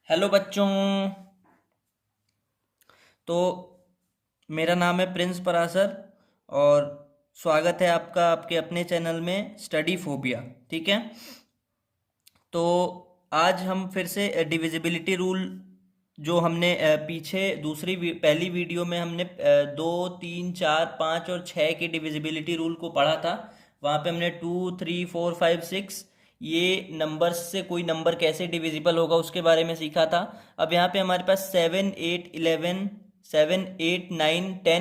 Hello बच्चों। तो मेरा नाम है प्रिंस परासर और स्वागत है आपका आपके अपने चैनल में स्टडी फोबिया। ठीक है। तो आज हम फिर से डिविजिबिलिटी रूल जो हमने पीछे पहली वीडियो में हमने 2, 3, 4, 5 और 6 के डिविजिबिलिटी रूल को पढ़ा था। वहाँ पे हमने 2, 3, 4, 5, 6 ये नंबर्स से कोई नंबर कैसे डिविजिबल होगा उसके बारे में सीखा था। अब यहाँ पे हमारे पास 7, 8,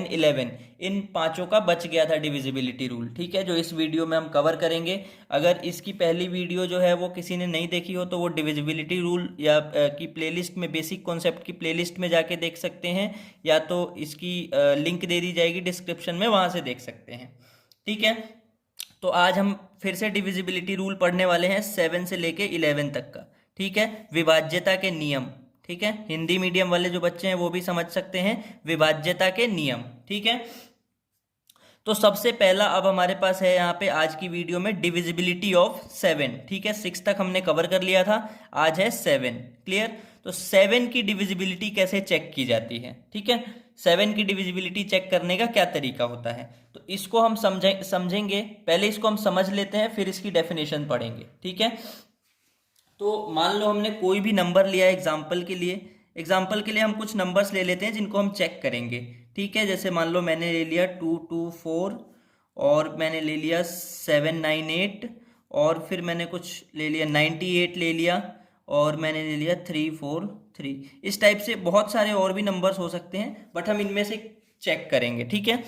11 इन पांचों का बच गया था डिविजिबिलिटी रूल। ठीक है, जो इस वीडियो में हम कवर करेंगे। अगर इसकी पहली वीडियो जो है वो किसी ने नहीं देखी हो तो वो डिविजिबिलिटी रूल या की प्लेलिस्ट में, बेसिक कॉन्सेप्ट की प्लेलिस्ट में जाके देख सकते हैं, या तो इसकी लिंक दे दी जाएगी डिस्क्रिप्शन में, वहाँ से देख सकते हैं। ठीक है। तो आज हम फिर से डिविजिबिलिटी रूल पढ़ने वाले हैं 7 से लेके 11 तक का। ठीक है, विभाज्यता के नियम। ठीक है, हिंदी मीडियम वाले जो बच्चे हैं वो भी समझ सकते हैं विभाज्यता के नियम। ठीक है। तो सबसे पहला अब हमारे पास है यहाँ पे आज की वीडियो में डिविजिबिलिटी ऑफ 7। ठीक है, 6 तक हमने कवर कर लिया था, आज है 7। क्लियर। तो 7 की डिविजिबिलिटी कैसे चेक की जाती है? ठीक है, 7 की डिविजिबिलिटी चेक करने का क्या तरीका होता है, तो इसको हम समझेंगे। पहले इसको हम समझ लेते हैं, फिर इसकी डेफिनेशन पढ़ेंगे। ठीक है। तो मान लो हमने कोई भी नंबर लिया है एग्जाम्पल के लिए हम कुछ नंबर्स ले लेते हैं जिनको हम चेक करेंगे। ठीक है, जैसे मान लो मैंने ले लिया 2, 2, 4 और मैंने ले लिया 7, 9, 8 और फिर मैंने कुछ ले लिया 98 ले लिया और मैंने ले लिया 3, 4, 3। इस टाइप से बहुत सारे और भी नंबर्स हो सकते हैं, बट हम इनमें से चेक करेंगे। ठीक है।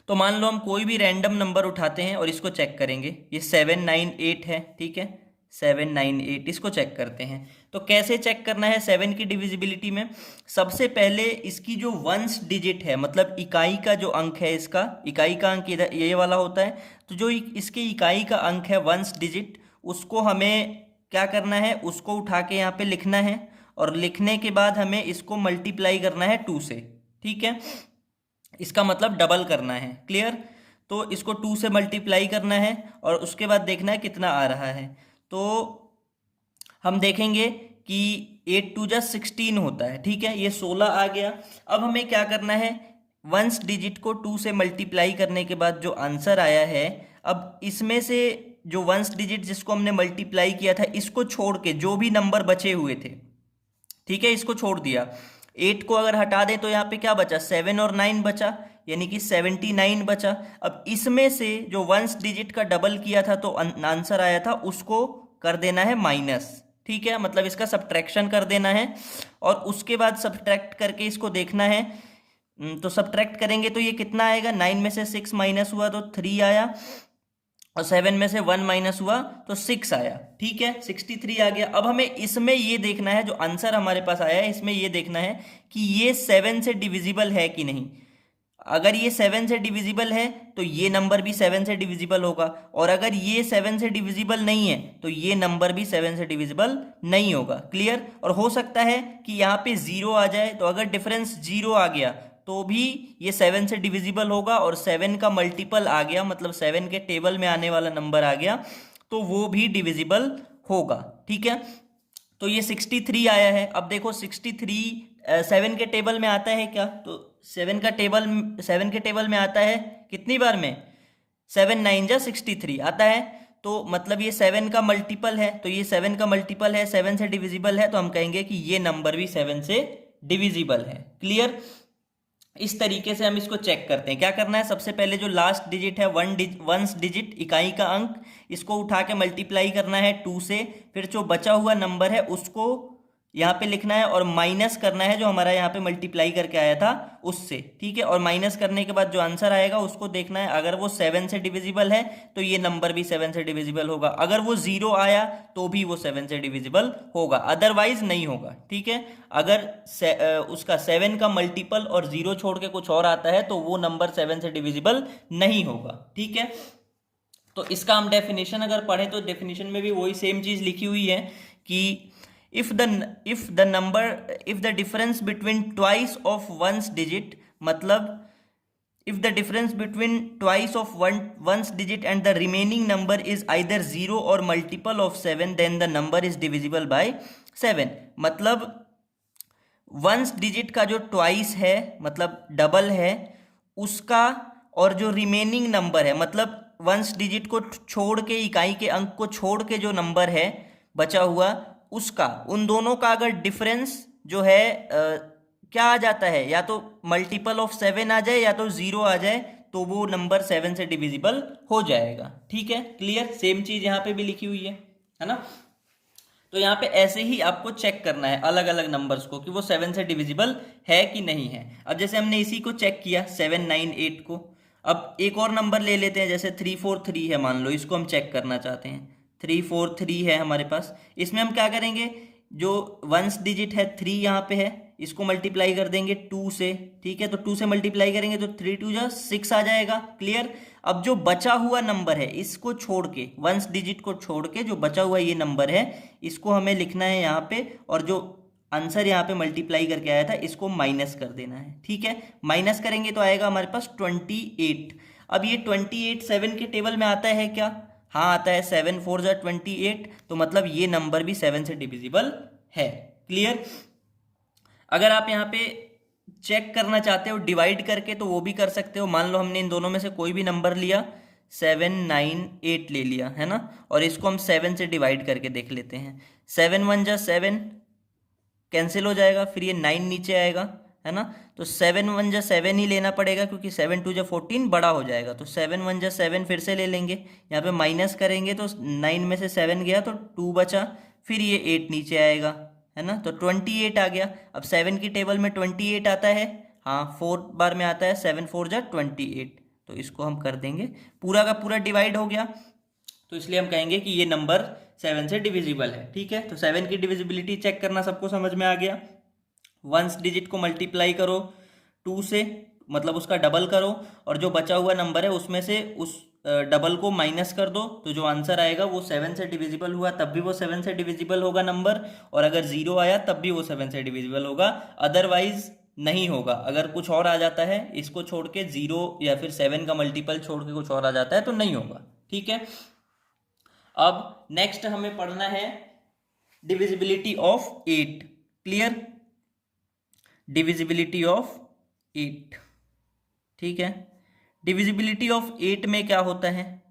तो मान लो हम कोई भी रैंडम नंबर उठाते हैं और इसको चेक करेंगे। ये 7, 9, 8 है। ठीक है, 7, 9, 8 इसको चेक करते हैं। तो कैसे चेक करना है 7 की डिविजिबिलिटी में? सबसे पहले इसकी जो वंस डिजिट है, मतलब इकाई का जो अंक है, इसका इकाई का अंक इधर ये वाला होता है। तो जो इसके इकाई का अंक है वंस डिजिट, उसको हमें क्या करना है, उसको उठा के यहाँ पे लिखना है और लिखने के बाद हमें इसको मल्टीप्लाई करना है 2 से। ठीक है, इसका मतलब डबल करना है। क्लियर। तो इसको 2 से मल्टीप्लाई करना है और उसके बाद देखना है कितना आ रहा है। तो हम देखेंगे कि 8 2 16 होता है। ठीक है, ये 16 आ गया। अब हमें क्या करना है, वंस डिजिट को 2 से मल्टीप्लाई करने के बाद जो आंसर आया है, अब इसमें से जो वंस डिजिट जिसको हमने मल्टीप्लाई किया था, इसको छोड़ के जो भी नंबर बचे हुए थे, ठीक है, इसको छोड़ दिया। 8 को अगर हटा दें तो यहाँ पे क्या बचा, 7 और 9 बचा, यानी कि 79 बचा। अब इसमें से जो वंस डिजिट का डबल किया था तो आंसर आया था, उसको कर देना है माइनस। ठीक है, मतलब इसका सब्ट्रैक्शन कर देना है और उसके बाद सब्ट्रैक्ट करके इसको देखना है। तो सब्ट्रैक्ट करेंगे तो ये कितना आएगा, 9 में से 6 माइनस हुआ तो 3 आया और 7 में से 1 माइनस हुआ तो 6 आया। ठीक है, 63 आ गया। अब हमें इसमें ये देखना है, जो आंसर हमारे पास आया है इसमें ये देखना है कि ये 7 से डिविजिबल है कि नहीं। अगर ये 7 से डिविजिबल है तो ये नंबर भी 7 से डिविजिबल होगा, और अगर ये 7 से डिविजिबल नहीं है तो ये नंबर भी 7 से डिविजिबल नहीं होगा। क्लियर। और हो सकता है कि यहाँ पे 0 आ जाए, तो अगर डिफरेंस 0 आ गया तो भी ये 7 से डिविजिबल होगा, और 7 का मल्टीपल आ गया, मतलब 7 के टेबल में आने वाला नंबर आ गया, तो वो भी डिविजिबल होगा। ठीक है। तो ये 63 आया है। अब देखो 63 7 के टेबल में आता है क्या, तो 7 के टेबल में आता है कितनी बार में, 7 9 जा 63 आता है। तो मतलब ये 7 का मल्टीपल है, तो ये 7 का मल्टीपल है, 7 से डिविजिबल है, तो हम कहेंगे कि ये नंबर भी 7 से डिविजिबल है। क्लियर। इस तरीके से हम इसको चेक करते हैं। क्या करना है, सबसे पहले जो लास्ट डिजिट है वंस डिजिट इकाई का अंक, इसको उठा के मल्टीप्लाई करना है 2 से, फिर जो बचा हुआ नंबर है उसको यहाँ पे लिखना है और माइनस करना है जो हमारा यहाँ पे मल्टीप्लाई करके आया था उससे। ठीक है, और माइनस करने के बाद जो आंसर आएगा उसको देखना है, अगर वो 7 से डिविजिबल है तो ये नंबर भी 7 से डिविजिबल होगा, अगर वो 0 आया तो भी वो 7 से डिविजिबल होगा, अदरवाइज नहीं होगा। ठीक है, अगर उसका 7 का मल्टीपल और 0 छोड़ के कुछ और आता है तो वो नंबर 7 से डिविजिबल नहीं होगा। ठीक है। तो इसका हम डेफिनेशन अगर पढ़े तो डेफिनेशन में भी वही सेम चीज लिखी हुई है कि if the difference between twice of one's digit, मतलब if the difference between twice of one's digit and the remaining number is either 0 और multiple of 7 then the number is divisible by 7। मतलब ones digit का जो twice है मतलब double है उसका, और जो रिमेनिंग नंबर है मतलब वंस डिजिट को छोड़ के, इकाई के अंक को छोड़ के जो नंबर है बचा हुआ उसका, उन दोनों का अगर डिफरेंस जो है क्या आ जाता है, या तो मल्टीपल ऑफ 7 आ जाए या तो 0 आ जाए, तो वो नंबर 7 से डिविजिबल हो जाएगा। ठीक है, क्लियर। सेम चीज यहाँ पे भी लिखी हुई है ना। तो यहाँ पे ऐसे ही आपको चेक करना है अलग अलग नंबर्स को कि वो 7 से डिविजिबल है कि नहीं है। अब जैसे हमने इसी को चेक किया 798 को, अब एक और नंबर ले लेते हैं जैसे 343 है मान लो, इसको हम चेक करना चाहते हैं। 343 है हमारे पास, इसमें हम क्या करेंगे, जो वंस डिजिट है 3 यहाँ पे है, इसको मल्टीप्लाई कर देंगे 2 से। ठीक है, तो 2 से मल्टीप्लाई करेंगे तो 3 2 जा 6 आ जाएगा। क्लियर। अब जो बचा हुआ नंबर है इसको छोड़ के, वंस डिजिट को छोड़ के जो बचा हुआ ये नंबर है इसको हमें लिखना है यहाँ पे, और जो आंसर यहाँ पे मल्टीप्लाई करके आया था इसको माइनस कर देना है। ठीक है, माइनस करेंगे तो आएगा हमारे पास 28। अब ये 28 7 के टेबल में आता है क्या? हाँ आता है, 7 4 जा 28, तो मतलब ये नंबर भी 7 से डिविजिबल है। क्लियर। अगर आप यहाँ पे चेक करना चाहते हो डिवाइड करके तो वो भी कर सकते हो। मान लो हमने इन दोनों में से कोई भी नंबर लिया, 798 ले लिया है ना, और इसको हम 7 से डिवाइड करके देख लेते हैं। 7 1 जा 7 कैंसिल हो जाएगा, फिर ये 9 नीचे आएगा है ना, तो 7 1 जा 7 ही लेना पड़ेगा क्योंकि 7 2 जा 14 बड़ा हो जाएगा, तो 7 1 जा 7 फिर से ले लेंगे। यहाँ पे माइनस करेंगे तो 9 में से 7 गया तो 2 बचा, फिर ये 8 नीचे आएगा है ना, तो 28 आ गया। अब 7 की टेबल में 28 आता है, हाँ 4 बार में आता है, 7 4 जा 28, तो इसको हम कर देंगे, पूरा का पूरा डिवाइड हो गया, तो इसलिए हम कहेंगे कि ये नंबर 7 से डिविजिबल है। ठीक है, तो 7 की डिविजिबिलिटी चेक करना सबको समझ में आ गया। वंस डिजिट को मल्टीप्लाई करो 2 से, मतलब उसका डबल करो, और जो बचा हुआ नंबर है उसमें से उस डबल को माइनस कर दो, तो जो आंसर आएगा वो 7 से डिविजिबल हुआ तब भी वो 7 से डिविजिबल होगा नंबर, और अगर 0 आया तब भी वो 7 से डिविजिबल होगा, अदरवाइज नहीं होगा। अगर कुछ और आ जाता है इसको छोड़ के, 0 या फिर 7 का मल्टीपल छोड़ के कुछ और आ जाता है तो नहीं होगा। ठीक है, अब नेक्स्ट हमें पढ़ना है divisibility of 8। Clear, divisibility of 8। ठीक है, डिविजिबिलिटी ऑफ 8 में क्या होता है,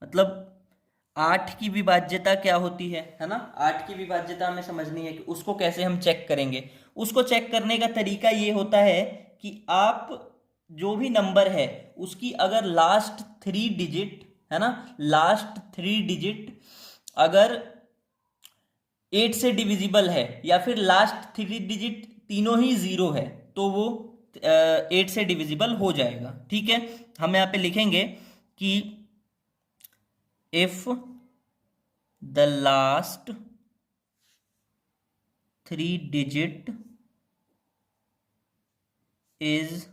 मतलब 8 की विभाज्यता क्या होती है ना। 8 की विभाज्यता हमें समझनी है कि उसको कैसे हम चेक करेंगे। उसको चेक करने का तरीका ये होता है कि आप जो भी नंबर है उसकी अगर लास्ट 3 डिजिट है ना, लास्ट 3 डिजिट अगर 8 से डिविजिबल है, या फिर लास्ट 3 डिजिट तीनों ही 0 है, तो वो 8 से डिविजिबल हो जाएगा। ठीक है, हम यहाँ पे लिखेंगे कि if the last 3 digit is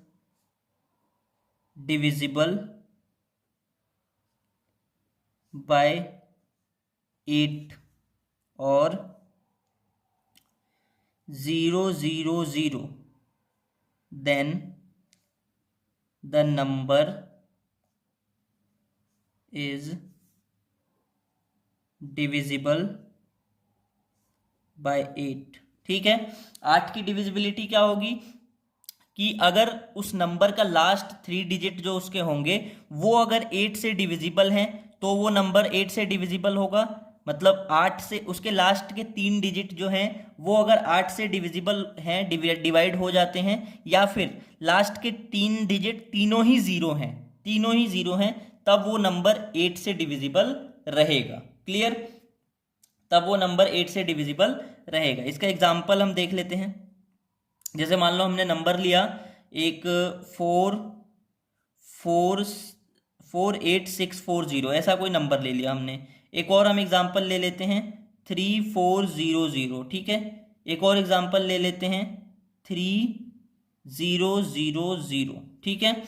divisible bye 8 और 0 0 0, then the number is divisible by 8। ठीक है, 8 की डिविजिबिलिटी क्या होगी कि अगर उस नंबर का लास्ट 3 डिजिट जो उसके होंगे वो अगर 8 से डिविजिबल हैं तो वो नंबर 8 से डिविजिबल होगा, मतलब 8 से उसके लास्ट के 3 डिजिट जो हैं वो अगर 8 से डिविजिबल हैं, डिवाइड हो जाते हैं, या फिर लास्ट के 3 डिजिट तीनों ही 0 हैं, तीनों ही 0 हैं, तब वो नंबर 8 से डिविजिबल रहेगा। क्लियर, तब वो नंबर 8 से डिविजिबल रहेगा। इसका एग्जाम्पल हम देख लेते हैं। जैसे मान लो हमने नंबर लिया एक 48640, ऐसा कोई नंबर ले लिया हमने। एक और हम एग्जाम्पल ले लेते हैं 3400। ठीक है, एक और एग्जाम्पल ले लेते हैं 3000। ठीक है,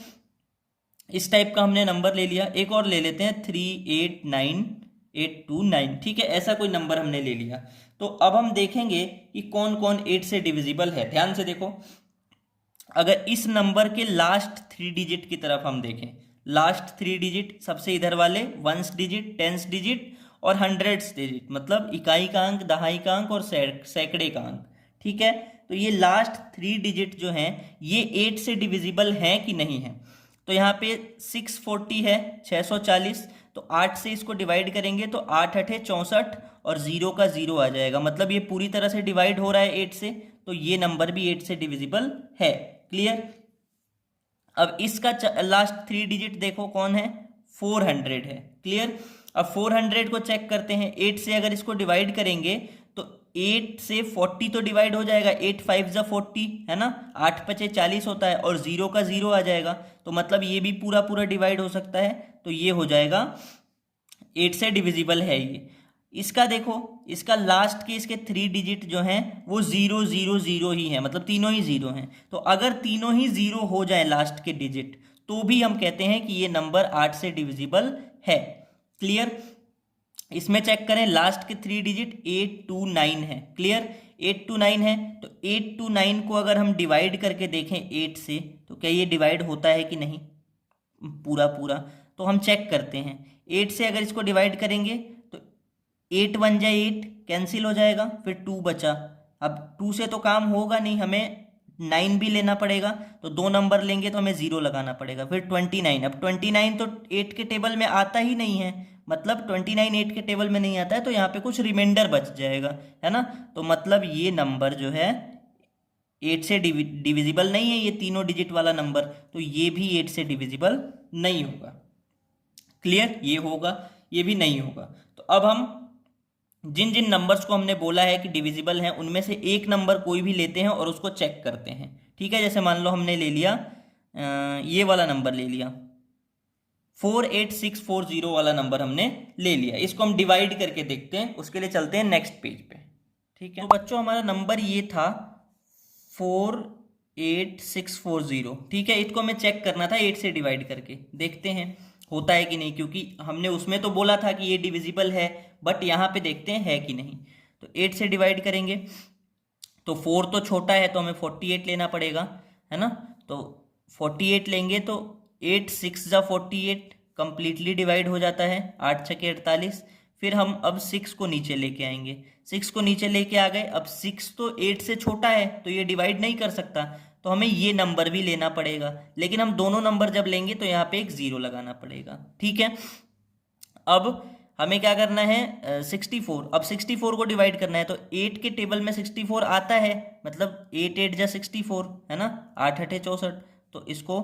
इस टाइप का हमने नंबर ले लिया। एक और ले लेते हैं 389829। ठीक है, ऐसा कोई नंबर हमने ले लिया। तो अब हम देखेंगे कि कौन कौन 8 से डिविजिबल है। ध्यान से देखो, अगर इस नंबर के लास्ट 3 डिजिट की तरफ हम देखें, लास्ट 3 डिजिट सबसे इधर वाले, वंस डिजिट, टेंस डिजिट और हंड्रेड्स डिजिट, मतलब इकाई का अंक, दहाई का अंक और सैकड़े का अंक, ठीक है। तो ये लास्ट 3 डिजिट जो हैं ये 8 से डिविजिबल हैं कि नहीं है। तो यहाँ पे 640 है, 640, तो 8 से इसको डिवाइड करेंगे तो 8 8 64 और 0 का 0 आ जाएगा, मतलब ये पूरी तरह से डिवाइड हो रहा है 8 से, तो ये नंबर भी 8 से डिविजिबल है। क्लियर। अब इसका लास्ट 3 डिजिट देखो कौन है, 400 है। क्लियर। अब 400 को चेक करते हैं, 8 से अगर इसको डिवाइड करेंगे तो 8 से 40 तो डिवाइड हो जाएगा, 8 5 जा 40 है ना, 8 पचे 40 होता है और 0 का 0 आ जाएगा, तो मतलब ये भी पूरा पूरा डिवाइड हो सकता है, तो ये हो जाएगा 8 से डिविजिबल है ये। इसका देखो, इसका लास्ट के इसके 3 डिजिट जो हैं वो 0 0 0 ही है, मतलब तीनों ही 0 हैं। तो अगर तीनों ही 0 हो जाए लास्ट के डिजिट, तो भी हम कहते हैं कि ये नंबर 8 से डिविजिबल है। क्लियर। इसमें चेक करें, लास्ट के 3 डिजिट 8 2 9 है। क्लियर। 8 2 9 है, तो 8 2 9 को अगर हम डिवाइड करके देखें 8 से, तो क्या ये डिवाइड होता है कि नहीं पूरा पूरा, तो हम चेक करते हैं। 8 से अगर इसको डिवाइड करेंगे तो 8 1 जा 8 कैंसिल हो जाएगा, फिर 2 बचा। अब 2 से तो काम होगा नहीं, हमें 9 भी लेना पड़ेगा, तो 2 नंबर लेंगे तो हमें 0 लगाना पड़ेगा, फिर 29। अब 29 तो 8 के टेबल में आता ही नहीं है, मतलब 29 8 के टेबल में नहीं आता है, तो यहाँ पे कुछ रिमाइंडर बच जाएगा, है ना। तो मतलब ये नंबर जो है 8 से डिविजिबल नहीं है, ये तीनों डिजिट वाला नंबर, तो ये भी 8 से डिविजिबल नहीं होगा। क्लियर। ये होगा, ये भी नहीं होगा। तो अब हम जिन जिन नंबर्स को हमने बोला है कि डिविजिबल हैं, उनमें से एक नंबर कोई भी लेते हैं और उसको चेक करते हैं, ठीक है। जैसे मान लो हमने ले लिया ये वाला नंबर ले लिया, 48640 वाला नंबर हमने ले लिया, इसको हम डिवाइड करके देखते हैं, उसके लिए चलते हैं नेक्स्ट पेज पे, ठीक है। तो बच्चों हमारा नंबर ये था 48640, ठीक है। इसको हमें चेक करना था 8 से डिवाइड करके, देखते हैं होता है कि नहीं, क्योंकि हमने उसमें तो बोला था कि ये डिविजिबल है, बट यहाँ पे देखते हैं है कि नहीं। तो 8 से डिवाइड करेंगे तो 4 तो छोटा है, तो हमें 48 लेना पड़ेगा, है ना। तो 48 लेंगे तो 8 6 जा 48 कंप्लीटली डिवाइड हो जाता है, 8 छके 48। फिर हम अब 6 को नीचे लेके आएंगे, 6 को नीचे लेके आ गए। अब 6 तो 8 से छोटा है, तो ये डिवाइड नहीं कर सकता, तो हमें ये नंबर भी लेना पड़ेगा, लेकिन हम दोनों नंबर जब लेंगे तो यहाँ पे एक 0 लगाना पड़ेगा, ठीक है। अब हमें क्या करना है, 64। अब 64 को डिवाइड करना है, तो 8 के टेबल में 64 आता है, मतलब 8 8 जा 64 है ना, 8 8 64, तो इसको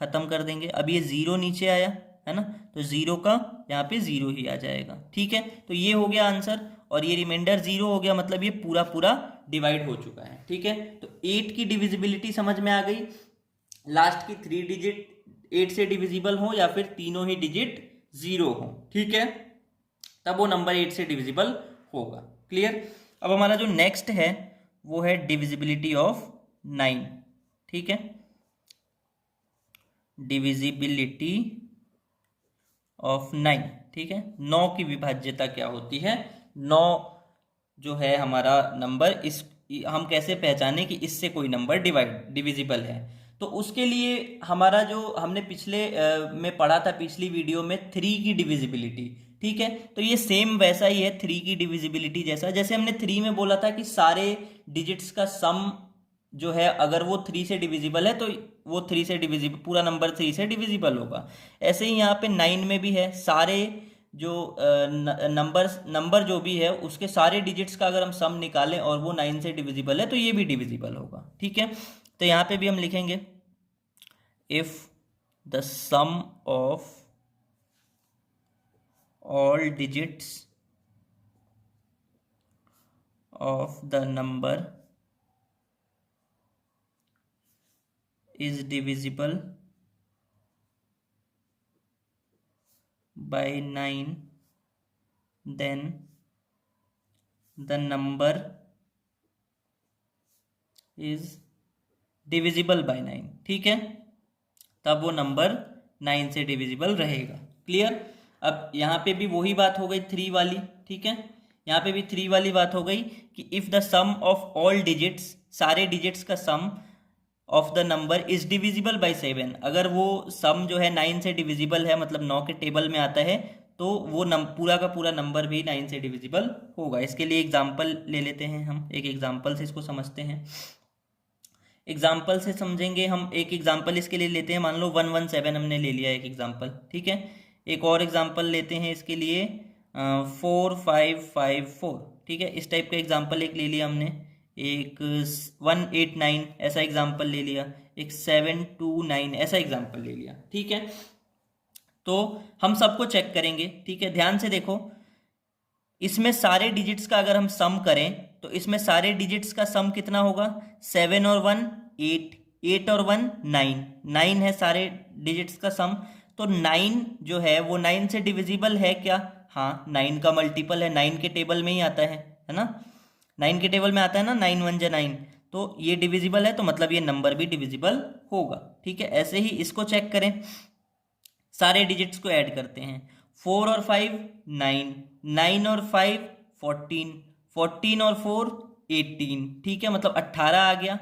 खत्म कर देंगे। अब ये 0 नीचे आया है ना, तो 0 का यहाँ पे 0 ही आ जाएगा, ठीक है। तो ये हो गया आंसर, और ये रिमाइंडर 0 हो गया, मतलब ये पूरा पूरा डिवाइड हो चुका है, ठीक है। तो 8 की डिविजिबिलिटी समझ में आ गई, लास्ट की 3 डिजिट 8 से डिविजिबल हो या फिर तीनों ही डिजिट 0 हो, ठीक है, तब वो नंबर 8 से डिविजिबल होगा। क्लियर। अब हमारा जो नेक्स्ट है वो है डिविजिबिलिटी ऑफ 9, ठीक है। डिविजिबिलिटी ऑफ 9, ठीक है। 9 की विभाज्यता क्या होती है, 9 जो है हमारा नंबर, इस हम कैसे पहचाने कि इससे कोई नंबर डिविजिबल है। तो उसके लिए हमारा जो हमने पिछले में पढ़ा था, पिछली वीडियो में 3 की डिविजिबिलिटी, ठीक है। तो ये सेम वैसा ही है 3 की डिविजिबिलिटी जैसा, जैसे हमने 3 में बोला था कि सारे डिजिट्स का सम जो है अगर वो 3 से डिविजिबल है तो वो 3 से डिविजिबल, पूरा नंबर 3 से डिविजिबल होगा। ऐसे ही यहाँ पे 9 में भी है, सारे जो नंबर जो भी है उसके सारे डिजिट्स का अगर हम सम निकालें और वो 9 से डिविजिबल है तो ये भी डिविजिबल होगा, ठीक है। तो यहाँ पे भी हम लिखेंगे if the sum of all digits of the number is divisible by 9, then the number is divisible by 9, ठीक है, तब वो नंबर 9 से डिविजिबल रहेगा। क्लियर। अब यहाँ पे भी वही बात हो गई 3 वाली, ठीक है, यहाँ पे भी 3 वाली बात हो गई कि if the sum of all digits, सारे डिजिट्स का sum of the number is divisible by 7, अगर वो सम जो है 9 से डिविजिबल है, मतलब 9 के टेबल में आता है, तो वो पूरा का पूरा नंबर भी 9 से डिविजिबल होगा। इसके लिए एग्जाम्पल ले लेते हैं, हम एक एग्जाम्पल से इसको समझते हैं। एग्जाम्पल से समझेंगे हम, एक एग्जाम्पल इसके लिए लेते हैं, मान लो 117 हमने ले लिया एक एग्जाम्पल, ठीक है। एक और एग्जाम्पल लेते हैं इसके लिए 4554, ठीक है। इस टाइप का एग्जाम्पल एक ले लिया हमने, एक 189 ऐसा एग्जाम्पल ले लिया, एक 729 ऐसा एग्जाम्पल ले लिया, ठीक है। तो हम सबको चेक करेंगे, ठीक है। ध्यान से देखो, इसमें सारे डिजिट्स का अगर हम सम करें तो इसमें सारे डिजिट्स का सम कितना होगा, 7 और 1 8, 8 और 1 9, 9 है सारे डिजिट्स का सम। तो 9 जो है वो 9 से डिविजिबल है क्या? हाँ, 9 का मल्टीपल है, 9 के टेबल में ही आता है ना, 9 के टेबल में आता है ना, 9 1 जा 9, तो ये डिविजिबल है, तो मतलब ये नंबर भी डिविजिबल होगा, ठीक है। ऐसे ही इसको चेक करें, सारे डिजिट्स को ऐड करते हैं, 4 और 5 9, 9 और 5 14, 14 और 4 18, ठीक है, मतलब 18 आ गया।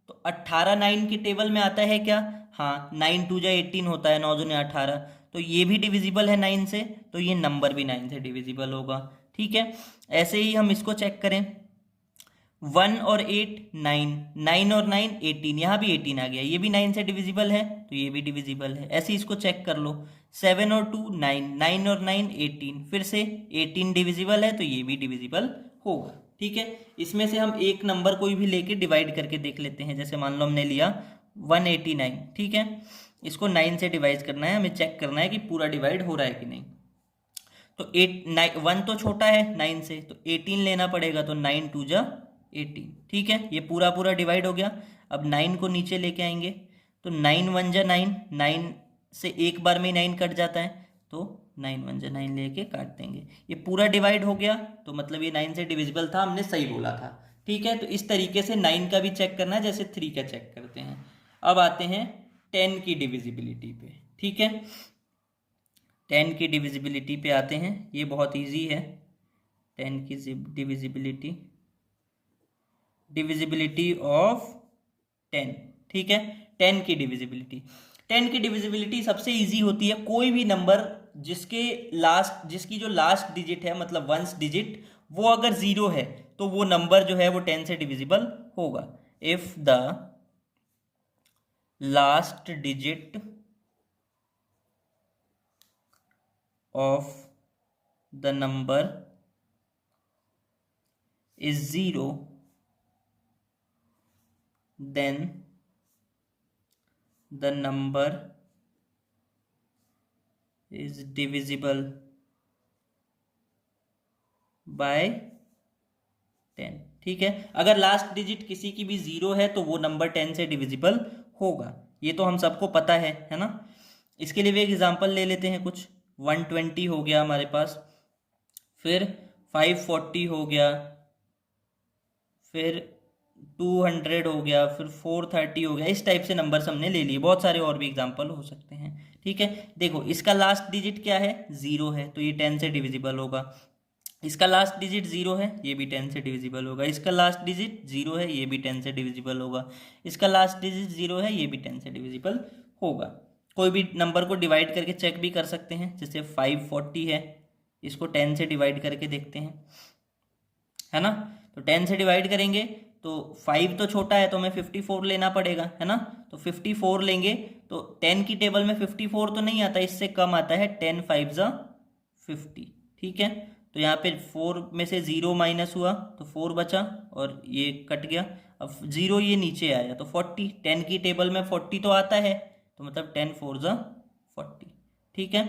तो 18 9 के टेबल में आता है क्या? हाँ, 9 2 जा 18 होता है, 9 दूनी 18, तो ये भी डिविजिबल है 9 से, तो ये नंबर भी 9 से डिविजिबल होगा, ठीक है। ऐसे ही हम इसको चेक करें, 1 और 8 9, 9 और 9 18, यहाँ भी 18 आ गया, ये भी 9 से डिविजिबल है, तो ये भी डिविजिबल है। ऐसे ही इसको चेक कर लो, 7 और 2 9, 9 और 9 18, फिर से 18 डिविजिबल है, तो ये भी डिविजिबल होगा, ठीक है। इसमें से हम एक नंबर कोई भी लेके डिवाइड करके देख लेते हैं, जैसे मान लो हमने लिया 189, ठीक है। इसको 9 से डिवाइड करना है, हमें चेक करना है कि पूरा डिवाइड हो रहा है कि नहीं। तो 1 तो छोटा है 9 से, तो 18 लेना पड़ेगा, तो 9 2 जा 18, ठीक है, ये पूरा पूरा डिवाइड हो गया। अब 9 को नीचे लेके आएंगे, तो 9 1 जा 9, 9 से एक बार में ही 9 कट जाता है, तो 9 1 जा 9 लेके काट देंगे, ये पूरा डिवाइड हो गया, तो मतलब ये 9 से डिविजिबल था, हमने सही बोला था, ठीक है। तो इस तरीके से 9 का भी चेक करना है, जैसे 3 का चेक करते हैं। अब आते हैं 10 की डिविजिबिलिटी पे, ठीक है। 10 की डिविजिबिलिटी पे आते हैं, ये बहुत ईजी है। 10 की डिविजिबिलिटी ऑफ 10, ठीक है। 10 की डिविजिबिलिटी सबसे इजी होती है, कोई भी नंबर जिसकी जो लास्ट डिजिट है, मतलब वंस डिजिट, वो अगर 0 है तो वो नंबर जो है वो 10 से डिविजिबल होगा। If the last digit of the number is 0, then the number is divisible by 10, ठीक है। अगर लास्ट डिजिट किसी की भी 0 है तो वो नंबर 10 से डिविजिबल होगा, ये तो हम सबको पता है ना। इसके लिए भी एक एग्जांपल ले लेते हैं, कुछ 120 हो गया हमारे पास, फिर 540 हो गया, फिर 200 हो गया, फिर 430 हो गया, इस टाइप से नंबर्स हमने ले लिए। बहुत सारे और भी एग्जांपल हो सकते हैं, ठीक है। देखो, इसका लास्ट डिजिट क्या है? 0 है, तो ये 10 से डिविजिबल होगा। इसका लास्ट डिजिट 0 है, ये भी 10 से डिविजिबल होगा। इसका लास्ट डिजिट 0 है, ये भी 10 से डिविजिबल होगा। इसका लास्ट डिजिट 0 है, ये भी 10 से डिविजिबल होगा। कोई भी नंबर को डिवाइड करके चेक भी कर सकते हैं, जैसे 540 है, इसको 10 से डिवाइड करके देखते हैं, है ना। तो 10 से डिवाइड करेंगे तो 5 तो छोटा है, तो हमें 54 लेना पड़ेगा, है ना। तो 54 लेंगे, तो 10 की टेबल में 54 तो नहीं आता, इससे कम आता है, 10 5 जा 50, ठीक है। तो यहाँ पे 4 में से 0 माइनस हुआ तो 4 बचा, और ये कट गया, अब 0 ये नीचे आया, तो 40, 10 की टेबल में 40 तो आता है, तो मतलब 10 4 जा 40, ठीक है,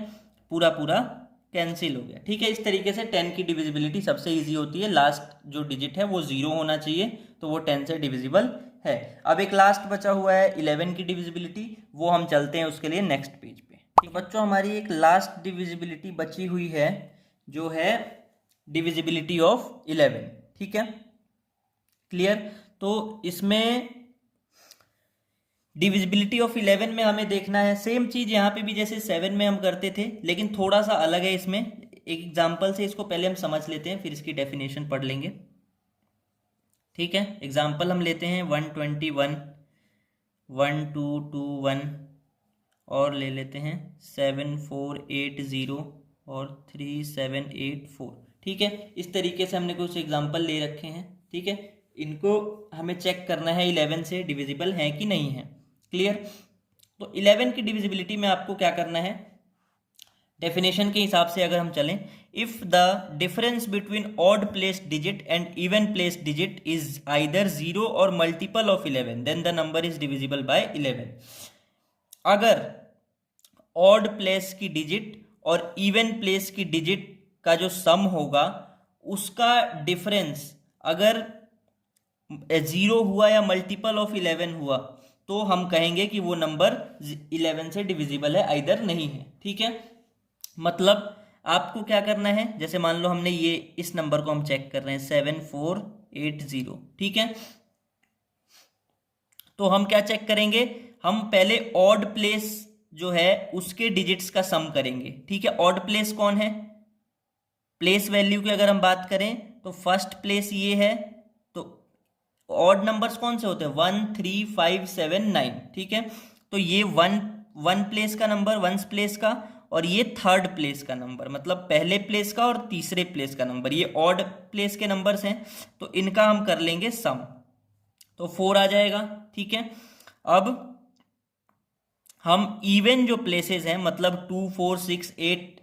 पूरा पूरा कैंसिल हो गया, ठीक है। इस तरीके से 10 की डिविजिबिलिटी सबसे इजी होती है, लास्ट जो डिजिट है वो 0 होना चाहिए, तो वो 10 से डिविजिबल है। अब एक लास्ट बचा हुआ है 11 की डिविजिबिलिटी, वो हम चलते हैं उसके लिए नेक्स्ट पेज पे। ठीक बच्चों, हमारी एक लास्ट डिविजिबिलिटी बची हुई है, जो है डिविजिबिलिटी ऑफ 11, ठीक है, क्लियर। तो इसमें डिविजिबिलिटी ऑफ 11 में हमें देखना है सेम चीज़ यहाँ पे भी जैसे 7 में हम करते थे, लेकिन थोड़ा सा अलग है इसमें। एक एग्जांपल से इसको पहले हम समझ लेते हैं, फिर इसकी डेफिनेशन पढ़ लेंगे, ठीक है। एग्जांपल हम लेते हैं 121, 1221 और ले लेते हैं 7480 और 3784। ठीक है, इस तरीके से हमने कुछ एग्जांपल ले रखे हैं। ठीक है, इनको हमें चेक करना है 11 से डिविजिबल है कि नहीं है। क्लियर। तो 11 की डिविजिबिलिटी में आपको क्या करना है, डेफिनेशन के हिसाब से अगर हम चलें, if the difference between odd placed digit and even placed digit is either 0 और multiple of 11 then the number is divisible by 11। अगर ऑड प्लेस की डिजिट और इवन प्लेस की डिजिट का जो सम होगा उसका डिफरेंस अगर 0 हुआ या मल्टीपल ऑफ 11 हुआ तो हम कहेंगे कि वो नंबर 11 से डिविजिबल है, आइदर नहीं है। ठीक है, मतलब आपको क्या करना है, जैसे मान लो हमने ये इस नंबर को हम चेक कर रहे हैं 7480। ठीक है, तो हम क्या चेक करेंगे, हम पहले ऑड प्लेस जो है उसके डिजिट्स का सम करेंगे। ठीक है, ऑड प्लेस कौन है, प्लेस वैल्यू की अगर हम बात करें तो फर्स्ट प्लेस ये है, तो ऑड नंबर्स कौन से होते हैं 1 3 5 7 9। ठीक है, तो ये वन प्लेस का नंबर, वंस प्लेस का, और ये थर्ड प्लेस का नंबर, मतलब पहले प्लेस का और तीसरे प्लेस का नंबर, ये ऑड प्लेस के नंबर्स हैं, तो इनका हम कर लेंगे सम, तो 4 आ जाएगा। ठीक है, अब हम इवन जो प्लेसेस हैं, मतलब 2 4 6 8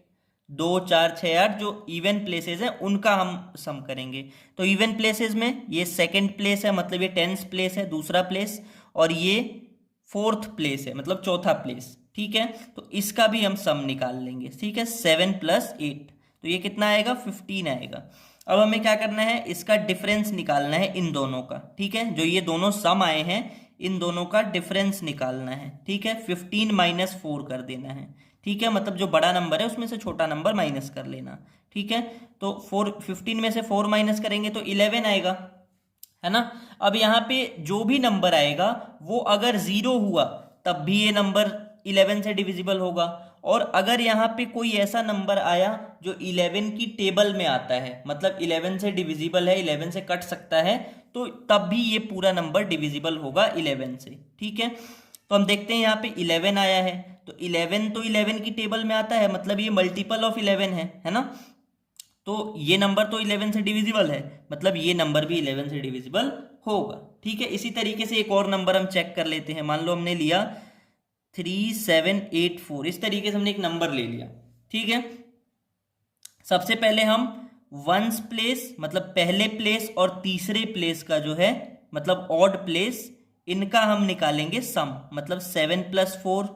2 4 6 8 जो इवन प्लेसेस हैं उनका हम सम करेंगे। तो इवन प्लेसेस में ये सेकंड प्लेस है, मतलब ये 10th प्लेस है, दूसरा प्लेस, और ये 4th प्लेस है, मतलब चौथा प्लेस। ठीक है, तो इसका भी हम सम निकाल लेंगे। ठीक है, 7 + 8, तो ये कितना आएगा 15 आएगा। अब हमें क्या करना है, इसका डिफरेंस निकालना है इन दोनों का। ठीक है, जो ये दोनों सम आए हैं इन दोनों का डिफरेंस निकालना है। ठीक है, 15 - 4 कर देना है। ठीक है, मतलब जो बड़ा नंबर है उसमें से छोटा नंबर माइनस कर लेना। ठीक है, तो 15 में से 4 माइनस करेंगे तो 11 आएगा, है ना। अब यहाँ पे जो भी नंबर आएगा वो अगर 0 हुआ तब भी ये नंबर 11 से डिविजिबल होगा, और अगर यहाँ पे कोई ऐसा नंबर आया जो 11 की टेबल में आता है, मतलब 11 से डिविजिबल है, 11 से कट सकता है, तो तब भी ये पूरा नंबर डिविजिबल होगा 11 से। ठीक है, तो हम देखते हैं यहाँ पे 11 आया है, तो 11 तो 11 की टेबल में आता है, मतलब ये मल्टीपल ऑफ 11 है ना। तो ये नंबर तो 11 से डिविजिबल है, मतलब ये नंबर भी 11 से डिविजिबल होगा। ठीक है, इसी तरीके से एक और नंबर हम चेक कर लेते हैं। मान लो हमने लिया 3784, इस तरीके से हमने एक नंबर ले लिया। ठीक है, सबसे पहले हम वंस प्लेस, मतलब पहले प्लेस और तीसरे प्लेस का जो है, मतलब ऑड प्लेस, इनका हम निकालेंगे सम, मतलब 7 + 4,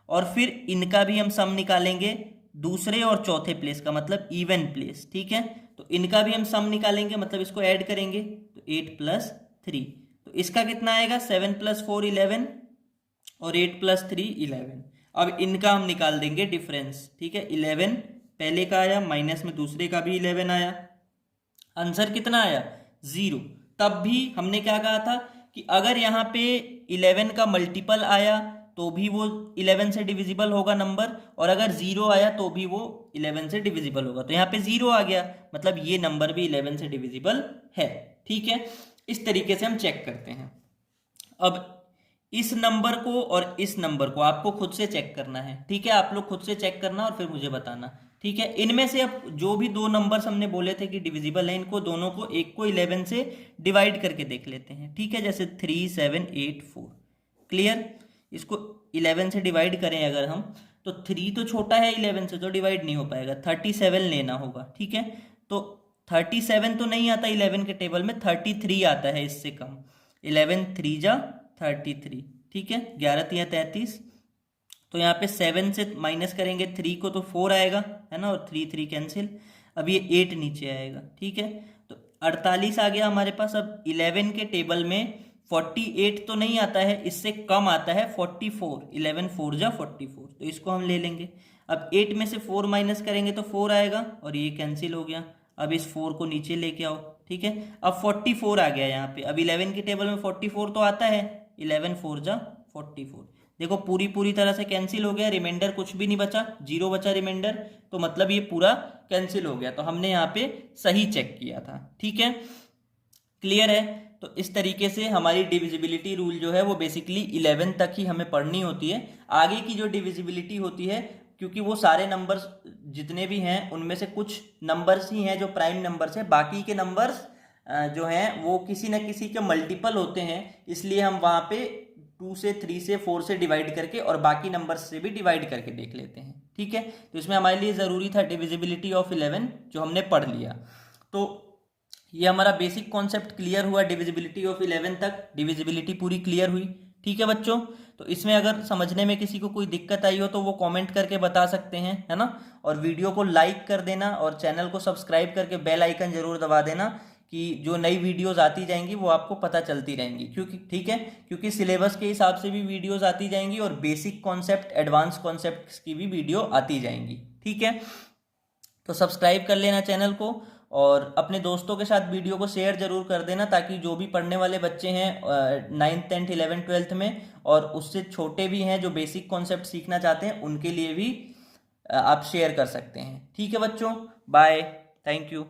और फिर इनका भी हम सम निकालेंगे दूसरे और चौथे प्लेस का, मतलब इवन प्लेस। ठीक है, तो इनका भी हम सम निकालेंगे, मतलब इसको ऐड करेंगे, तो 8 + 3, तो इसका कितना आएगा 7 + 4 11 और 8 + 3 11। अब इनका हम निकाल देंगे डिफरेंस। ठीक है, 11 पहले का आया, माइनस में दूसरे का भी 11 आया, आंसर कितना आया 0। तब भी हमने क्या कहा था कि अगर यहाँ पे 11 का मल्टीपल आया तो भी वो 11 से डिविजिबल होगा नंबर, और अगर 0 आया तो भी वो 11 से डिविजिबल होगा। तो यहाँ पे 0 आ गया, मतलब ये नंबर भी 11 से डिविजिबल है। ठीक है, इस तरीके से हम चेक करते हैं। अब इस नंबर को और इस नंबर को आपको खुद से चेक करना है। ठीक है, आप लोग खुद से चेक करना और फिर मुझे बताना। ठीक है, इनमें से अब जो भी दो नंबर्स हमने बोले थे कि डिविजिबल है, इनको दोनों को, एक को 11 से डिवाइड करके देख लेते हैं। ठीक है, जैसे 3784। क्लियर, इसको 11 से डिवाइड करें अगर हम, तो 3 तो छोटा है 11 से, तो डिवाइड नहीं हो पाएगा, 37 लेना होगा। ठीक है, तो 37 तो नहीं आता 11 के टेबल में, 33 आता है इससे कम। 11 3 जा 33। ठीक है, 11 3 33, तो यहाँ पे 7 से माइनस करेंगे 3 को तो 4 आएगा, है ना, और 3 3 कैंसिल, अब ये 8 नीचे आएगा। ठीक है, तो 48 आ गया हमारे पास। अब 11 के टेबल में 48 तो नहीं आता है, इससे कम आता है 44, 11 4 जा 44, तो इसको हम ले लेंगे। अब 8 में से 4 माइनस करेंगे तो 4 आएगा, और ये कैंसिल हो गया। अब इस 4 को नीचे लेके आओ। ठीक है, अब 44 आ गया यहाँ पे। अब 11 के टेबल में 44 तो आता है, 11 4 जा 44, देखो पूरी तरह से कैंसिल हो गया, रिमाइंडर कुछ भी नहीं बचा, 0 बचा रिमाइंडर, तो मतलब ये पूरा कैंसिल हो गया। तो हमने यहाँ पे सही चेक किया था। ठीक है, क्लियर है। तो इस तरीके से हमारी डिविजिबिलिटी रूल जो है वो बेसिकली 11 तक ही हमें पढ़नी होती है। आगे की जो डिविजिबिलिटी होती है, क्योंकि वो सारे नंबर्स जितने भी हैं उनमें से कुछ नंबर्स ही हैं जो प्राइम नंबर्स हैं, बाकी के नंबर्स जो हैं वो किसी न किसी के मल्टीपल होते हैं, इसलिए हम वहाँ पे 2 से 3 से 4 से डिवाइड करके और बाकी नंबर्स से भी डिवाइड करके देख लेते हैं। ठीक है, तो इसमें हमारे लिए ज़रूरी था डिविजिबिलिटी ऑफ 11 जो हमने पढ़ लिया। तो ये हमारा बेसिक कॉन्सेप्ट क्लियर हुआ डिविजिबिलिटी ऑफ 11 तक, डिविजिबिलिटी पूरी क्लियर हुई। ठीक है बच्चों, तो इसमें अगर समझने में किसी को कोई दिक्कत आई हो तो वो कमेंट करके बता सकते हैं, है ना। और वीडियो को लाइक कर देना और चैनल को सब्सक्राइब करके बेल आइकन जरूर दबा देना कि जो नई वीडियोस आती जाएंगी वो आपको पता चलती रहेंगी, क्योंकि ठीक है, क्योंकि सिलेबस के हिसाब से भी वीडियोस आती जाएंगी और बेसिक कॉन्सेप्ट एडवांस कॉन्सेप्ट्स की भी वीडियो आती जाएंगी। ठीक है, तो सब्सक्राइब कर लेना चैनल को और अपने दोस्तों के साथ वीडियो को शेयर जरूर कर देना, ताकि जो भी पढ़ने वाले बच्चे हैं 9th 10th 11th 12th में और उससे छोटे भी हैं जो बेसिक कॉन्सेप्ट सीखना चाहते हैं, उनके लिए भी आप शेयर कर सकते हैं। ठीक है बच्चों, बाय, थैंक यू।